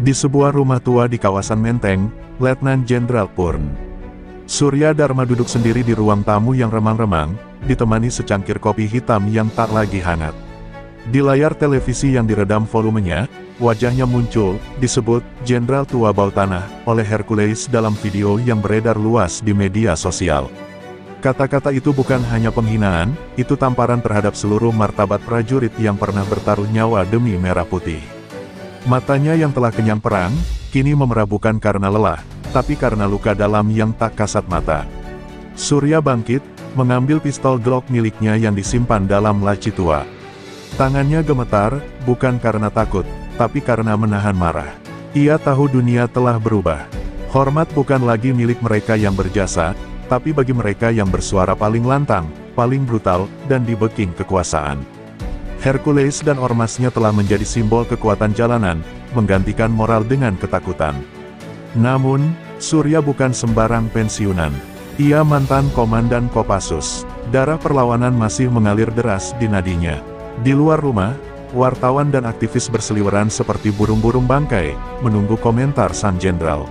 Di sebuah rumah tua di kawasan Menteng, Letnan Jenderal Purn Surya Dharma duduk sendiri di ruang tamu yang remang-remang, ditemani secangkir kopi hitam yang tak lagi hangat. Di layar televisi yang diredam volumenya, wajahnya muncul, disebut Jenderal Tua Bau Tanah oleh Hercules dalam video yang beredar luas di media sosial. Kata-kata itu bukan hanya penghinaan, itu tamparan terhadap seluruh martabat prajurit yang pernah bertaruh nyawa demi merah putih. Matanya yang telah kenyang perang, kini memerah bukan karena lelah, tapi karena luka dalam yang tak kasat mata. Surya bangkit, mengambil pistol Glock miliknya yang disimpan dalam laci tua. Tangannya gemetar, bukan karena takut, tapi karena menahan marah. Ia tahu dunia telah berubah. Hormat bukan lagi milik mereka yang berjasa, tapi bagi mereka yang bersuara paling lantang, paling brutal, dan dibeking kekuasaan. Hercules dan ormasnya telah menjadi simbol kekuatan jalanan, menggantikan moral dengan ketakutan. Namun, Surya bukan sembarang pensiunan. Ia mantan komandan Kopassus. Darah perlawanan masih mengalir deras di nadinya. Di luar rumah, wartawan dan aktivis berseliweran seperti burung-burung bangkai, menunggu komentar sang jenderal.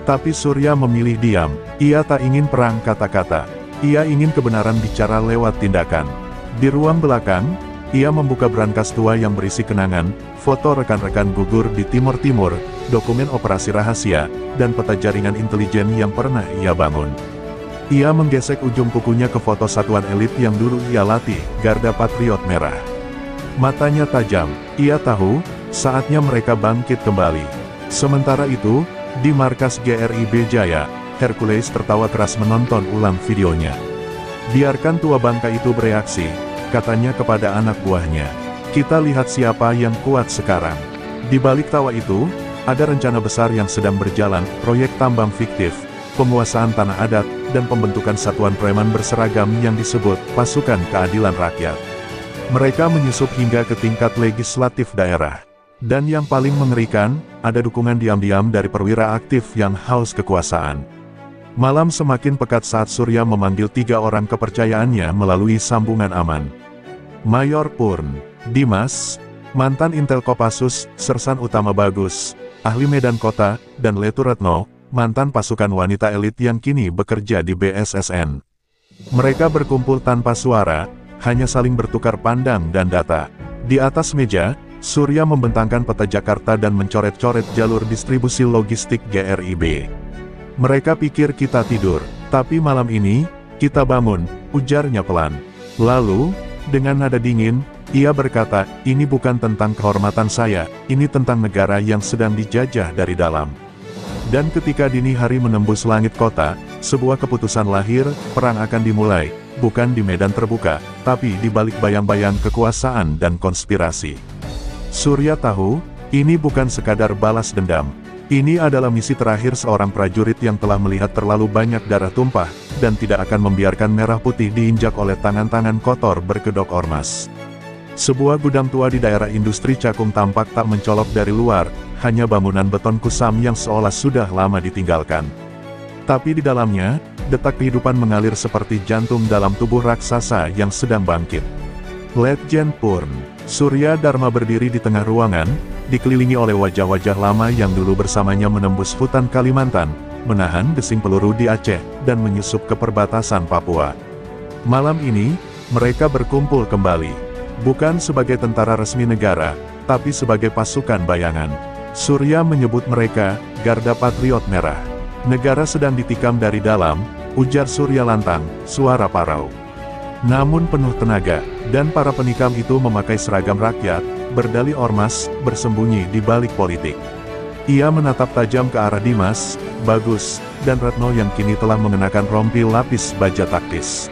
Tapi Surya memilih diam. Ia tak ingin perang kata-kata. Ia ingin kebenaran bicara lewat tindakan. Di ruang belakang, ia membuka brankas tua yang berisi kenangan, foto rekan-rekan gugur di Timur Timur, dokumen operasi rahasia, dan peta jaringan intelijen yang pernah ia bangun. Ia menggesek ujung kukunya ke foto satuan elit yang dulu ia latih, Garda Patriot Merah. Matanya tajam, ia tahu, saatnya mereka bangkit kembali. Sementara itu, di markas GRIB Jaya, Hercules tertawa keras menonton ulang videonya. Biarkan tua bangka itu bereaksi, katanya kepada anak buahnya. Kita lihat siapa yang kuat sekarang. Di balik tawa itu, ada rencana besar yang sedang berjalan, proyek tambang fiktif, penguasaan tanah adat, dan pembentukan satuan preman berseragam yang disebut Pasukan Keadilan Rakyat. Mereka menyusup hingga ke tingkat legislatif daerah. Dan yang paling mengerikan, ada dukungan diam-diam dari perwira aktif yang haus kekuasaan. Malam semakin pekat saat Surya memanggil 3 orang kepercayaannya melalui sambungan aman. Mayor Purn Dimas, mantan Intel Kopassus, Sersan Utama Bagus, ahli Medan Kota, dan Letu Retno, mantan pasukan wanita elit yang kini bekerja di BSSN. Mereka berkumpul tanpa suara, hanya saling bertukar pandang dan data. Di atas meja, Surya membentangkan peta Jakarta dan mencoret-coret jalur distribusi logistik GRIB. Mereka pikir kita tidur, tapi malam ini, kita bangun, ujarnya pelan. Lalu, dengan nada dingin, ia berkata, ini bukan tentang kehormatan saya, ini tentang negara yang sedang dijajah dari dalam. Dan ketika dini hari menembus langit kota, sebuah keputusan lahir, perang akan dimulai, bukan di medan terbuka, tapi di balik bayang-bayang kekuasaan dan konspirasi. Surya tahu, ini bukan sekadar balas dendam. Ini adalah misi terakhir seorang prajurit yang telah melihat terlalu banyak darah tumpah, dan tidak akan membiarkan merah putih diinjak oleh tangan-tangan kotor berkedok ormas. Sebuah gudang tua di daerah industri Cakung tampak tak mencolok dari luar, hanya bangunan beton kusam yang seolah sudah lama ditinggalkan. Tapi di dalamnya, detak kehidupan mengalir seperti jantung dalam tubuh raksasa yang sedang bangkit. Letjen Purn Surya Dharma berdiri di tengah ruangan, dikelilingi oleh wajah-wajah lama yang dulu bersamanya menembus hutan Kalimantan, menahan desing peluru di Aceh, dan menyusup ke perbatasan Papua. Malam ini, mereka berkumpul kembali. Bukan sebagai tentara resmi negara, tapi sebagai pasukan bayangan. Surya menyebut mereka, Garda Patriot Merah. Negara sedang ditikam dari dalam, ujar Surya lantang, suara parau. Namun penuh tenaga, dan para penikam itu memakai seragam rakyat, berdalih ormas, bersembunyi di balik politik. Ia menatap tajam ke arah Dimas, Bagus, dan Retno yang kini telah mengenakan rompi lapis baja taktis.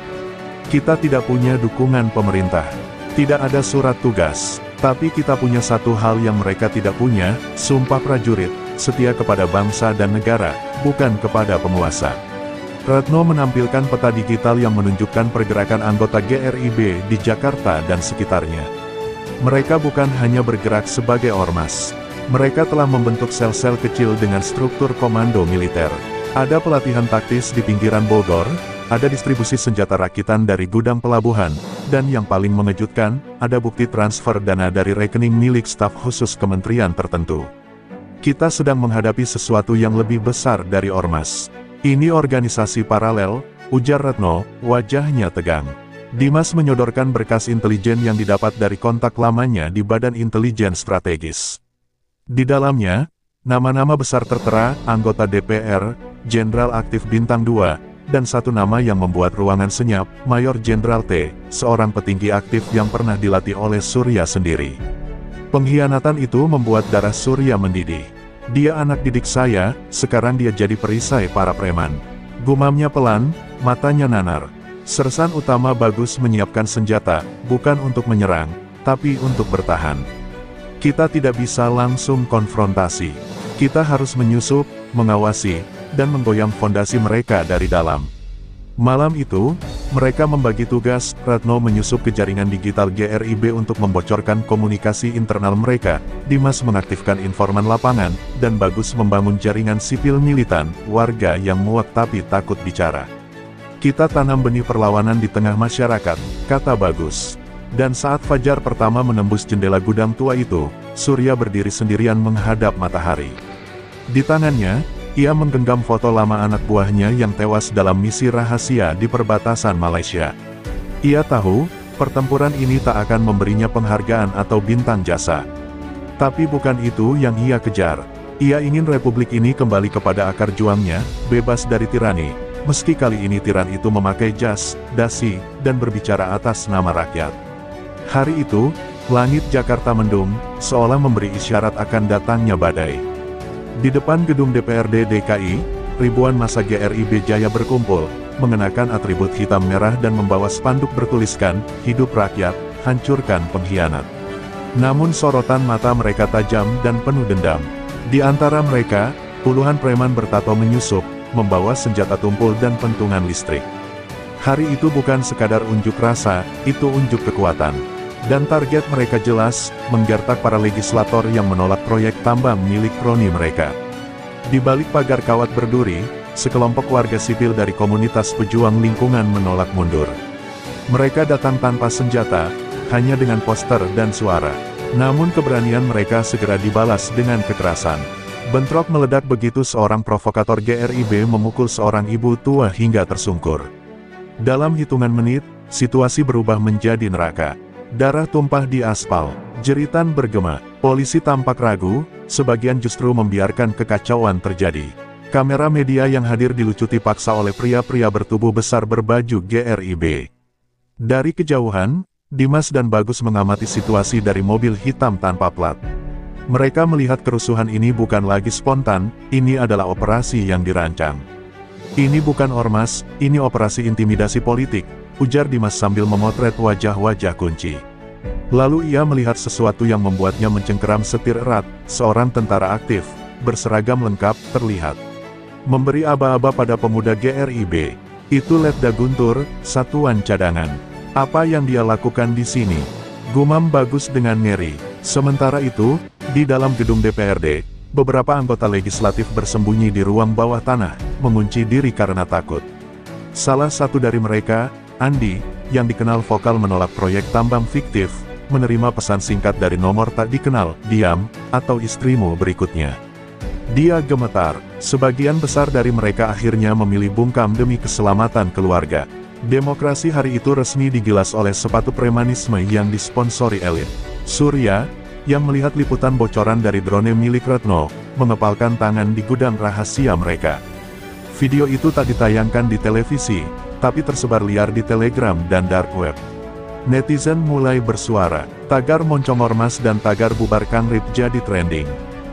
Kita tidak punya dukungan pemerintah. Tidak ada surat tugas. Tapi kita punya satu hal yang mereka tidak punya, sumpah prajurit, setia kepada bangsa dan negara, bukan kepada penguasa. Retno menampilkan peta digital yang menunjukkan pergerakan anggota GRIB di Jakarta dan sekitarnya. Mereka bukan hanya bergerak sebagai ormas. Mereka telah membentuk sel-sel kecil dengan struktur komando militer. Ada pelatihan taktis di pinggiran Bogor, ada distribusi senjata rakitan dari gudang pelabuhan, dan yang paling mengejutkan, ada bukti transfer dana dari rekening milik staf khusus kementerian tertentu. Kita sedang menghadapi sesuatu yang lebih besar dari ormas. Ini organisasi paralel, ujar Retno, wajahnya tegang. Dimas menyodorkan berkas intelijen yang didapat dari kontak lamanya di Badan Intelijen Strategis. Di dalamnya, nama-nama besar tertera, anggota DPR, Jenderal Aktif Bintang 2, dan satu nama yang membuat ruangan senyap, Mayor Jenderal T, seorang petinggi aktif yang pernah dilatih oleh Surya sendiri. Pengkhianatan itu membuat darah Surya mendidih. Dia anak didik saya, sekarang dia jadi perisai para preman. Gumamnya pelan, matanya nanar. Sersan utama Bagus menyiapkan senjata, bukan untuk menyerang, tapi untuk bertahan. Kita tidak bisa langsung konfrontasi. Kita harus menyusup, mengawasi, dan menggoyang fondasi mereka dari dalam. Malam itu, mereka membagi tugas. Retno menyusup ke jaringan digital GRIB untuk membocorkan komunikasi internal mereka, Dimas mengaktifkan informan lapangan, dan Bagus membangun jaringan sipil militan, warga yang muak tapi takut bicara. Kita tanam benih perlawanan di tengah masyarakat, kata Bagus. Dan saat fajar pertama menembus jendela gudang tua itu, Surya berdiri sendirian menghadap matahari. Di tangannya, ia menggenggam foto lama anak buahnya yang tewas dalam misi rahasia di perbatasan Malaysia. Ia tahu, pertempuran ini tak akan memberinya penghargaan atau bintang jasa. Tapi bukan itu yang ia kejar. Ia ingin republik ini kembali kepada akar juangnya, bebas dari tirani, meski kali ini tiran itu memakai jas, dasi, dan berbicara atas nama rakyat. Hari itu, langit Jakarta mendung, seolah memberi isyarat akan datangnya badai. Di depan gedung DPRD DKI, ribuan massa GRIB Jaya berkumpul, mengenakan atribut hitam merah dan membawa spanduk bertuliskan, "Hidup rakyat, hancurkan pengkhianat." Namun sorotan mata mereka tajam dan penuh dendam. Di antara mereka, puluhan preman bertato menyusup, membawa senjata tumpul dan pentungan listrik. Hari itu bukan sekadar unjuk rasa, itu unjuk kekuatan. Dan target mereka jelas, menggertak para legislator yang menolak proyek tambang milik kroni mereka. Di balik pagar kawat berduri, sekelompok warga sipil dari komunitas pejuang lingkungan menolak mundur. Mereka datang tanpa senjata, hanya dengan poster dan suara. Namun keberanian mereka segera dibalas dengan kekerasan. Bentrok meledak begitu seorang provokator GRIB memukul seorang ibu tua hingga tersungkur. Dalam hitungan menit, situasi berubah menjadi neraka. Darah tumpah di aspal, jeritan bergema, polisi tampak ragu, sebagian justru membiarkan kekacauan terjadi. Kamera media yang hadir dilucuti paksa oleh pria-pria bertubuh besar berbaju GRIB. Dari kejauhan, Dimas dan Bagus mengamati situasi dari mobil hitam tanpa plat. Mereka melihat kerusuhan ini bukan lagi spontan, ini adalah operasi yang dirancang. Ini bukan ormas, ini operasi intimidasi politik, ujar Dimas sambil memotret wajah-wajah kunci. Lalu ia melihat sesuatu yang membuatnya mencengkeram setir erat, seorang tentara aktif, berseragam lengkap, terlihat memberi aba-aba pada pemuda GRIB. Itu Letda Guntur, satuan cadangan. Apa yang dia lakukan di sini? Gumam Bagus dengan ngeri. Sementara itu, di dalam gedung DPRD, beberapa anggota legislatif bersembunyi di ruang bawah tanah, mengunci diri karena takut. Salah satu dari mereka, Andi, yang dikenal vokal menolak proyek tambang fiktif, menerima pesan singkat dari nomor tak dikenal, "Diam, atau istrimu berikutnya." Dia gemetar. Sebagian besar dari mereka akhirnya memilih bungkam demi keselamatan keluarga. Demokrasi hari itu resmi digilas oleh sepatu premanisme yang disponsori elit. Surya, yang melihat liputan bocoran dari drone milik Retno, mengepalkan tangan di gudang rahasia mereka. Video itu tak ditayangkan di televisi, tapi tersebar liar di Telegram dan Dark Web. Netizen mulai bersuara, tagar moncong ormas dan tagar bubar Kangrip jadi trending.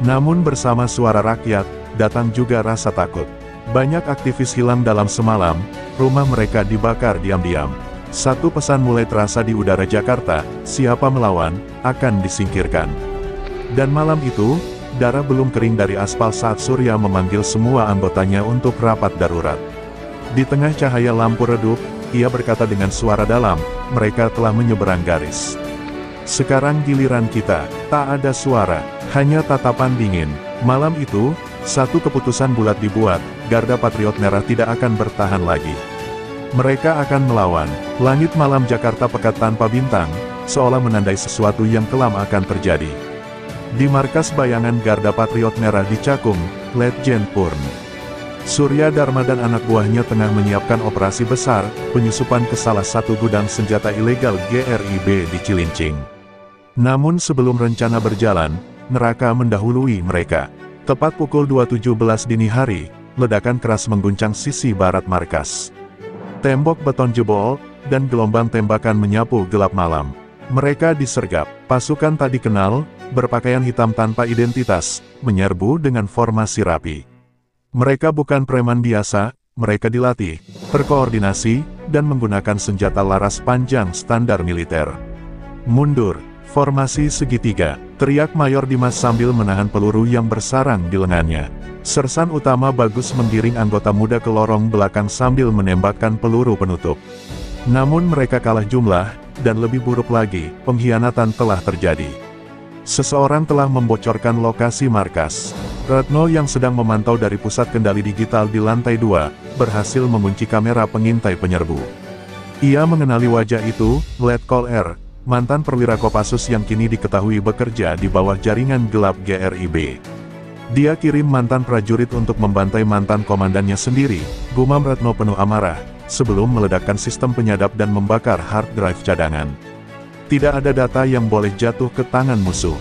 Namun bersama suara rakyat, datang juga rasa takut. Banyak aktivis hilang dalam semalam, rumah mereka dibakar diam-diam. Satu pesan mulai terasa di udara Jakarta, siapa melawan, akan disingkirkan. Dan malam itu, darah belum kering dari aspal saat Surya memanggil semua anggotanya untuk rapat darurat. Di tengah cahaya lampu redup, ia berkata dengan suara dalam, mereka telah menyeberang garis. Sekarang giliran kita, tak ada suara, hanya tatapan dingin. Malam itu, satu keputusan bulat dibuat, Garda Patriot Merah tidak akan bertahan lagi. Mereka akan melawan. Langit malam Jakarta pekat tanpa bintang, seolah menandai sesuatu yang kelam akan terjadi. Di markas bayangan Garda Patriot Merah di Cakung, Letjen Purn Surya Dharma dan anak buahnya tengah menyiapkan operasi besar, penyusupan ke salah satu gudang senjata ilegal GRIB di Cilincing. Namun sebelum rencana berjalan, neraka mendahului mereka. Tepat pukul 2.17 dini hari, ledakan keras mengguncang sisi barat markas. Tembok beton jebol, dan gelombang tembakan menyapu gelap malam. Mereka disergap, pasukan tak dikenal, berpakaian hitam tanpa identitas, menyerbu dengan formasi rapi. Mereka bukan preman biasa, mereka dilatih, terkoordinasi, dan menggunakan senjata laras panjang standar militer. Mundur, formasi segitiga, teriak Mayor Dimas sambil menahan peluru yang bersarang di lengannya. Sersan utama Bagus menggiring anggota muda ke lorong belakang sambil menembakkan peluru penutup. Namun mereka kalah jumlah, dan lebih buruk lagi, pengkhianatan telah terjadi. Seseorang telah membocorkan lokasi markas. Retno yang sedang memantau dari pusat kendali digital di lantai 2, berhasil mengunci kamera pengintai penyerbu. Ia mengenali wajah itu, Letkol R, mantan perwira Kopassus yang kini diketahui bekerja di bawah jaringan gelap GRIB. Dia kirim mantan prajurit untuk membantai mantan komandannya sendiri, gumam Retno penuh amarah, sebelum meledakkan sistem penyadap dan membakar hard drive cadangan. Tidak ada data yang boleh jatuh ke tangan musuh.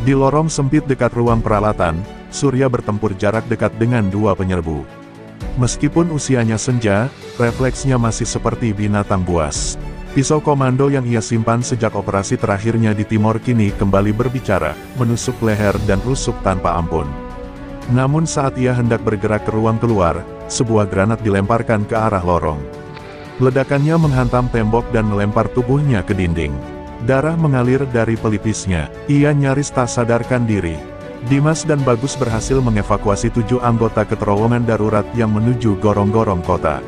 Di lorong sempit dekat ruang peralatan, Surya bertempur jarak dekat dengan dua penyerbu. Meskipun usianya senja, refleksnya masih seperti binatang buas. Pisau komando yang ia simpan sejak operasi terakhirnya di Timor kini kembali berbicara, menusuk leher dan rusuk tanpa ampun. Namun saat ia hendak bergerak ke ruang keluar, sebuah granat dilemparkan ke arah lorong. Ledakannya menghantam tembok dan melempar tubuhnya ke dinding. Darah mengalir dari pelipisnya, ia nyaris tak sadarkan diri. Dimas dan Bagus berhasil mengevakuasi 7 anggota keterowongan darurat yang menuju gorong-gorong kota.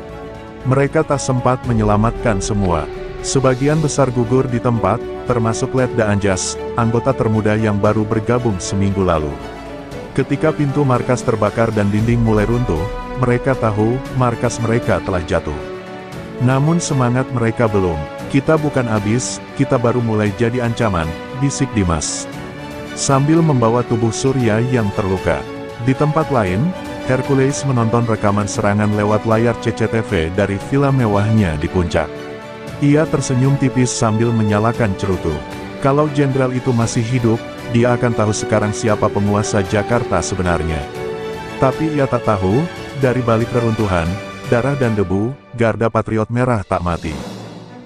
Mereka tak sempat menyelamatkan semua. Sebagian besar gugur di tempat, termasuk Letda Anjas, anggota termuda yang baru bergabung seminggu lalu. Ketika pintu markas terbakar dan dinding mulai runtuh, mereka tahu, markas mereka telah jatuh. Namun semangat mereka belum. Kita bukan habis, kita baru mulai jadi ancaman, bisik Dimas. Sambil membawa tubuh Surya yang terluka. Di tempat lain, Hercules menonton rekaman serangan lewat layar CCTV dari villa mewahnya di puncak. Ia tersenyum tipis sambil menyalakan cerutu. Kalau jenderal itu masih hidup, dia akan tahu sekarang siapa penguasa Jakarta sebenarnya. Tapi ia tak tahu, dari balik reruntuhan, darah dan debu, Garda Patriot Merah tak mati.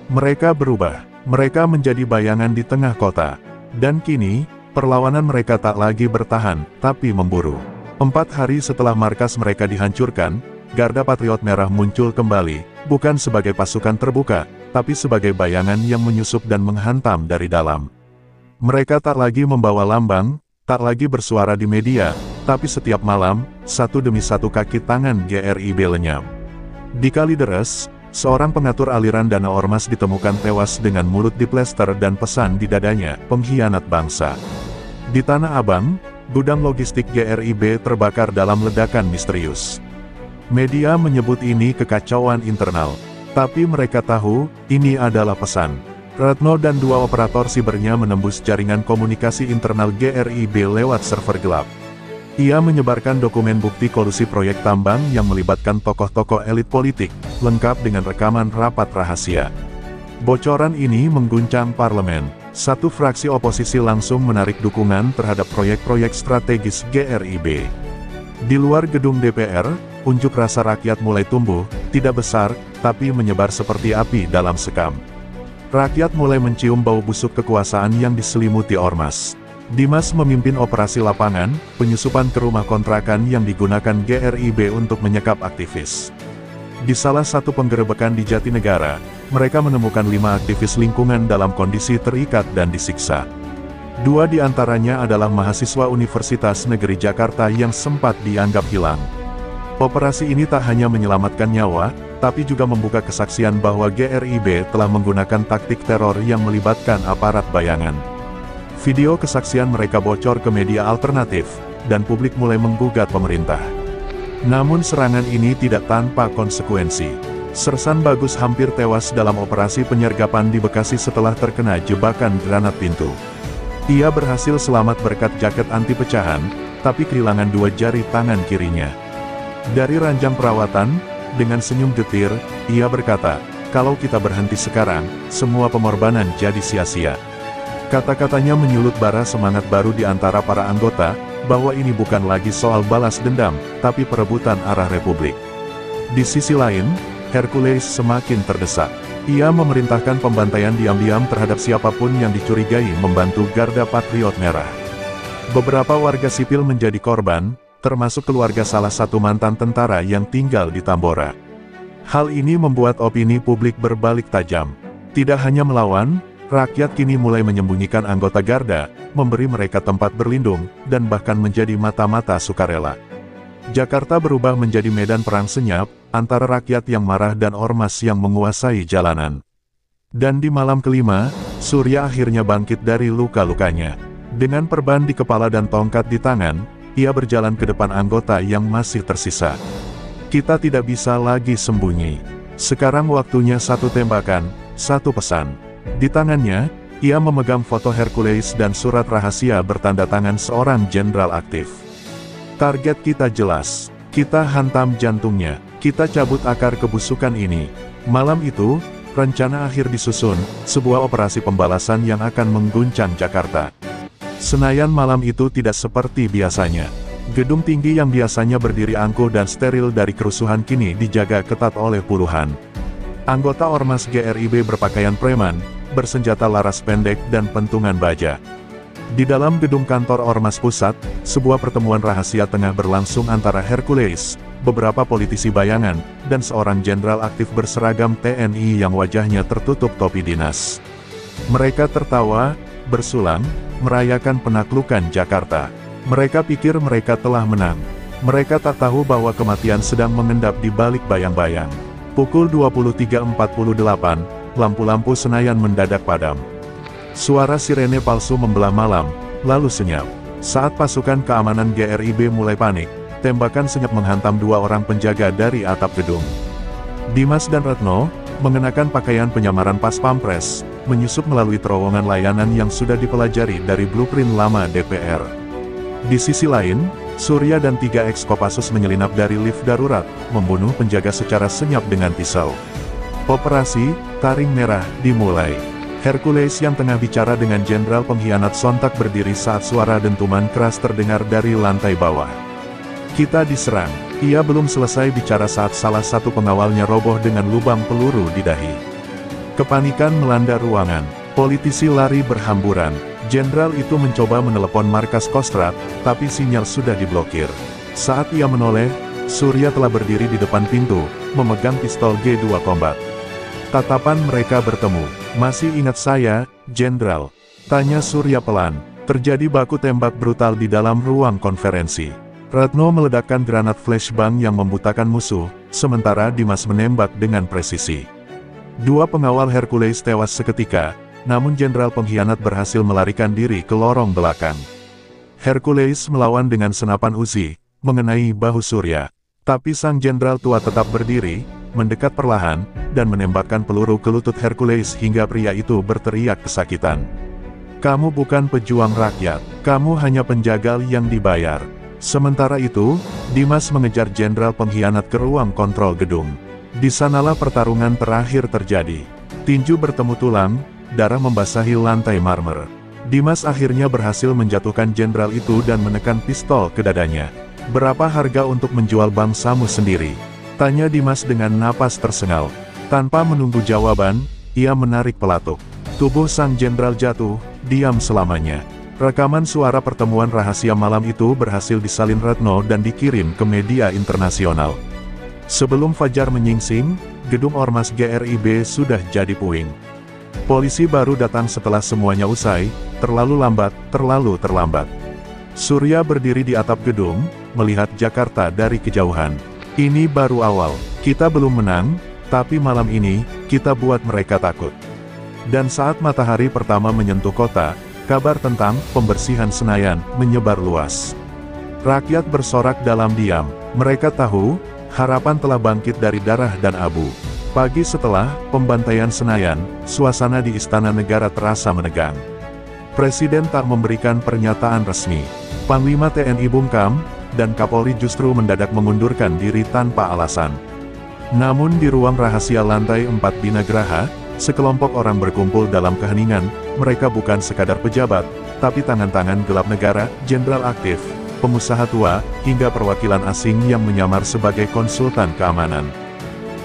Mereka berubah, mereka menjadi bayangan di tengah kota. Dan kini, perlawanan mereka tak lagi bertahan, tapi memburu. 4 hari setelah markas mereka dihancurkan, Garda Patriot Merah muncul kembali, bukan sebagai pasukan terbuka, tapi sebagai bayangan yang menyusup dan menghantam dari dalam. Mereka tak lagi membawa lambang, tak lagi bersuara di media, tapi setiap malam, satu demi satu kaki tangan GRIB lenyap. Di Kalideres, seorang pengatur aliran dana ormas ditemukan tewas dengan mulut diplester dan pesan di dadanya, pengkhianat bangsa. Di Tanah Abang, gudang logistik GRIB terbakar dalam ledakan misterius. Media menyebut ini kekacauan internal. Tapi mereka tahu, ini adalah pesan. Retno dan 2 operator sibernya menembus jaringan komunikasi internal GRIB lewat server gelap. Ia menyebarkan dokumen bukti kolusi proyek tambang yang melibatkan tokoh-tokoh elit politik, lengkap dengan rekaman rapat rahasia. Bocoran ini mengguncang parlemen. Satu fraksi oposisi langsung menarik dukungan terhadap proyek-proyek strategis GRIB. Di luar gedung DPR, unjuk rasa rakyat mulai tumbuh, tidak besar, tapi menyebar seperti api dalam sekam. Rakyat mulai mencium bau busuk kekuasaan yang diselimuti ormas. Dimas memimpin operasi lapangan, penyusupan ke rumah kontrakan yang digunakan GRIB untuk menyekap aktivis. Di salah satu penggerebekan di Jatinegara, mereka menemukan 5 aktivis lingkungan dalam kondisi terikat dan disiksa. 2 di antaranya adalah mahasiswa Universitas Negeri Jakarta yang sempat dianggap hilang. Operasi ini tak hanya menyelamatkan nyawa, tapi juga membuka kesaksian bahwa GRIB telah menggunakan taktik teror yang melibatkan aparat bayangan. Video kesaksian mereka bocor ke media alternatif, dan publik mulai menggugat pemerintah. Namun serangan ini tidak tanpa konsekuensi. Sersan Bagus hampir tewas dalam operasi penyergapan di Bekasi setelah terkena jebakan granat pintu. Ia berhasil selamat berkat jaket anti pecahan, tapi kehilangan 2 jari tangan kirinya. Dari ranjang perawatan, dengan senyum getir, ia berkata, "Kalau kita berhenti sekarang, semua pengorbanan jadi sia-sia." Kata-katanya menyulut bara semangat baru di antara para anggota, bahwa ini bukan lagi soal balas dendam, tapi perebutan arah Republik. Di sisi lain, Hercules semakin terdesak. Ia memerintahkan pembantaian diam-diam terhadap siapapun yang dicurigai membantu Garda Patriot Merah. Beberapa warga sipil menjadi korban, termasuk keluarga salah satu mantan tentara yang tinggal di Tambora. Hal ini membuat opini publik berbalik tajam. Tidak hanya melawan, rakyat kini mulai menyembunyikan anggota Garda, memberi mereka tempat berlindung, dan bahkan menjadi mata-mata sukarela. Jakarta berubah menjadi medan perang senyap, antara rakyat yang marah dan ormas yang menguasai jalanan. Dan di malam kelima, Surya akhirnya bangkit dari luka-lukanya. Dengan perban di kepala dan tongkat di tangan, ia berjalan ke depan anggota yang masih tersisa. "Kita tidak bisa lagi sembunyi. Sekarang waktunya satu tembakan, satu pesan." Di tangannya, ia memegang foto Hercules dan surat rahasia bertanda tangan seorang jenderal aktif. "Target kita jelas. Kita hantam jantungnya. Kita cabut akar kebusukan ini." Malam itu, rencana akhir disusun, sebuah operasi pembalasan yang akan mengguncang Jakarta. Senayan malam itu tidak seperti biasanya. Gedung tinggi yang biasanya berdiri angkuh dan steril dari kerusuhan kini dijaga ketat oleh puluhan anggota ormas GRIB berpakaian preman, bersenjata laras pendek dan pentungan baja. Di dalam gedung kantor Ormas Pusat, sebuah pertemuan rahasia tengah berlangsung antara Hercules, beberapa politisi bayangan, dan seorang jenderal aktif berseragam TNI yang wajahnya tertutup topi dinas. Mereka tertawa, bersulang, merayakan penaklukan Jakarta. Mereka pikir mereka telah menang. Mereka tak tahu bahwa kematian sedang mengendap di balik bayang-bayang. Pukul 23.48, lampu-lampu Senayan mendadak padam. Suara sirene palsu membelah malam, lalu senyap. Saat pasukan keamanan GRIB mulai panik, tembakan senyap menghantam 2 orang penjaga dari atap gedung. Dimas dan Retno, mengenakan pakaian penyamaran pas pampres, menyusup melalui terowongan layanan yang sudah dipelajari dari blueprint lama DPR. Di sisi lain, Surya dan 3 eks-Kopassus menyelinap dari lift darurat, membunuh penjaga secara senyap dengan pisau. Operasi Taring Merah dimulai. Hercules yang tengah bicara dengan jenderal pengkhianat sontak berdiri saat suara dentuman keras terdengar dari lantai bawah. "Kita diserang." Ia belum selesai bicara saat salah satu pengawalnya roboh dengan lubang peluru di dahi. Kepanikan melanda ruangan. Politisi lari berhamburan. Jenderal itu mencoba menelepon markas Kostrad, tapi sinyal sudah diblokir. Saat ia menoleh, Surya telah berdiri di depan pintu, memegang pistol G2 Combat. Tatapan mereka bertemu. "Masih ingat saya, Jenderal?" tanya Surya pelan. Terjadi baku tembak brutal di dalam ruang konferensi. Retno meledakkan granat flashbang yang membutakan musuh, sementara Dimas menembak dengan presisi. 2 pengawal Hercules tewas seketika, namun jenderal pengkhianat berhasil melarikan diri ke lorong belakang. Hercules melawan dengan senapan Uzi, mengenai bahu Surya. Tapi sang jenderal tua tetap berdiri, mendekat perlahan, dan menembakkan peluru ke lutut Hercules hingga pria itu berteriak kesakitan. "Kamu bukan pejuang rakyat, kamu hanya penjagal yang dibayar." Sementara itu, Dimas mengejar jenderal pengkhianat ke ruang kontrol gedung. Di sanalah pertarungan terakhir terjadi. Tinju bertemu tulang, darah membasahi lantai marmer. Dimas akhirnya berhasil menjatuhkan jenderal itu dan menekan pistol ke dadanya. "Berapa harga untuk menjual bangsamu sendiri?" tanya Dimas dengan napas tersengal. Tanpa menunggu jawaban, ia menarik pelatuk. Tubuh sang jenderal jatuh, diam selamanya. Rekaman suara pertemuan rahasia malam itu berhasil disalin Retno dan dikirim ke media internasional. Sebelum fajar menyingsing, gedung Ormas GRIB sudah jadi puing. Polisi baru datang setelah semuanya usai, terlalu lambat, terlalu terlambat. Surya berdiri di atap gedung, melihat Jakarta dari kejauhan. "Ini baru awal, kita belum menang, tapi malam ini, kita buat mereka takut." Dan saat matahari pertama menyentuh kota, kabar tentang pembersihan Senayan menyebar luas. Rakyat bersorak dalam diam, mereka tahu, harapan telah bangkit dari darah dan abu. Pagi setelah pembantaian Senayan, suasana di Istana Negara terasa menegang. Presiden tak memberikan pernyataan resmi. Panglima TNI bungkam, dan Kapolri justru mendadak mengundurkan diri tanpa alasan. Namun di ruang rahasia lantai 4 Bina Geraha, sekelompok orang berkumpul dalam keheningan. Mereka bukan sekadar pejabat, tapi tangan-tangan gelap negara, jenderal aktif, pengusaha tua, hingga perwakilan asing yang menyamar sebagai konsultan keamanan.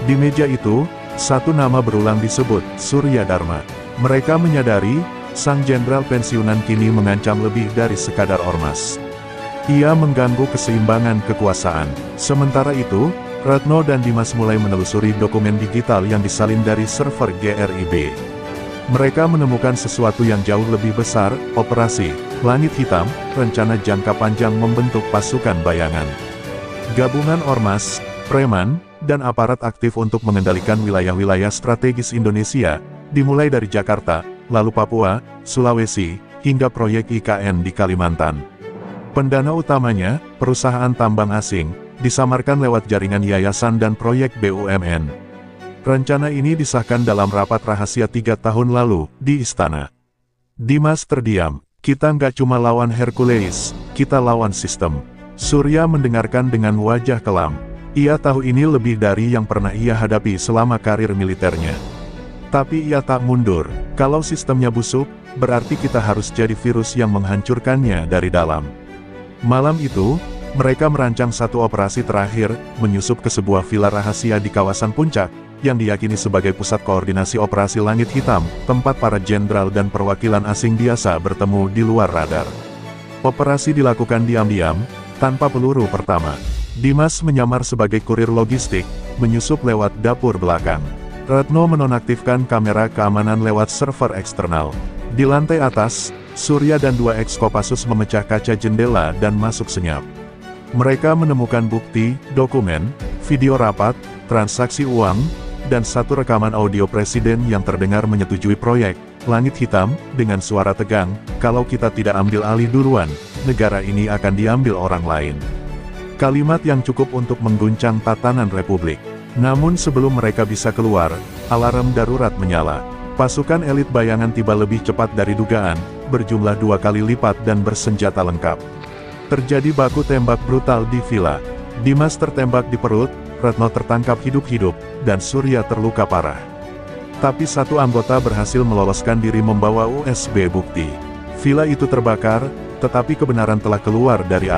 Di meja itu, satu nama berulang disebut, Surya Dharma. Mereka menyadari, sang jenderal pensiunan kini mengancam lebih dari sekadar ormas. Ia mengganggu keseimbangan kekuasaan. Sementara itu, Retno dan Dimas mulai menelusuri dokumen digital yang disalin dari server GRIB. Mereka menemukan sesuatu yang jauh lebih besar, Operasi Langit Hitam, rencana jangka panjang membentuk pasukan bayangan. Gabungan ormas, preman, dan aparat aktif untuk mengendalikan wilayah-wilayah strategis Indonesia, dimulai dari Jakarta, lalu Papua, Sulawesi, hingga proyek IKN di Kalimantan. Pendana utamanya, perusahaan tambang asing, disamarkan lewat jaringan yayasan dan proyek BUMN. Rencana ini disahkan dalam rapat rahasia 3 tahun lalu, di Istana. Dimas terdiam. Kita nggak cuma lawan Hercules, kita lawan sistem. Surya mendengarkan dengan wajah kelam. Ia tahu ini lebih dari yang pernah ia hadapi selama karir militernya. Tapi ia tak mundur. Kalau sistemnya busuk, berarti kita harus jadi virus yang menghancurkannya dari dalam. Malam itu, mereka merancang satu operasi terakhir, menyusup ke sebuah villa rahasia di kawasan Puncak, yang diyakini sebagai pusat koordinasi operasi Langit Hitam, tempat para jenderal dan perwakilan asing biasa bertemu di luar radar. Operasi dilakukan diam-diam, tanpa peluru pertama. Dimas menyamar sebagai kurir logistik, menyusup lewat dapur belakang. Retno menonaktifkan kamera keamanan lewat server eksternal. Di lantai atas, Surya dan 2 ex-Kopassus memecah kaca jendela dan masuk senyap. Mereka menemukan bukti, dokumen, video rapat, transaksi uang, dan satu rekaman audio presiden yang terdengar menyetujui proyek Langit Hitam dengan suara tegang. Kalau kita tidak ambil alih duluan, negara ini akan diambil orang lain. Kalimat yang cukup untuk mengguncang tatanan Republik. Namun sebelum mereka bisa keluar, alarm darurat menyala. Pasukan elit bayangan tiba lebih cepat dari dugaan, berjumlah 2 kali lipat dan bersenjata lengkap. Terjadi baku tembak brutal di villa. Dimas tertembak di perut, Retno tertangkap hidup-hidup, dan Surya terluka parah. Tapi satu anggota berhasil meloloskan diri membawa USB bukti. Villa itu terbakar, tetapi kebenaran telah keluar dari api.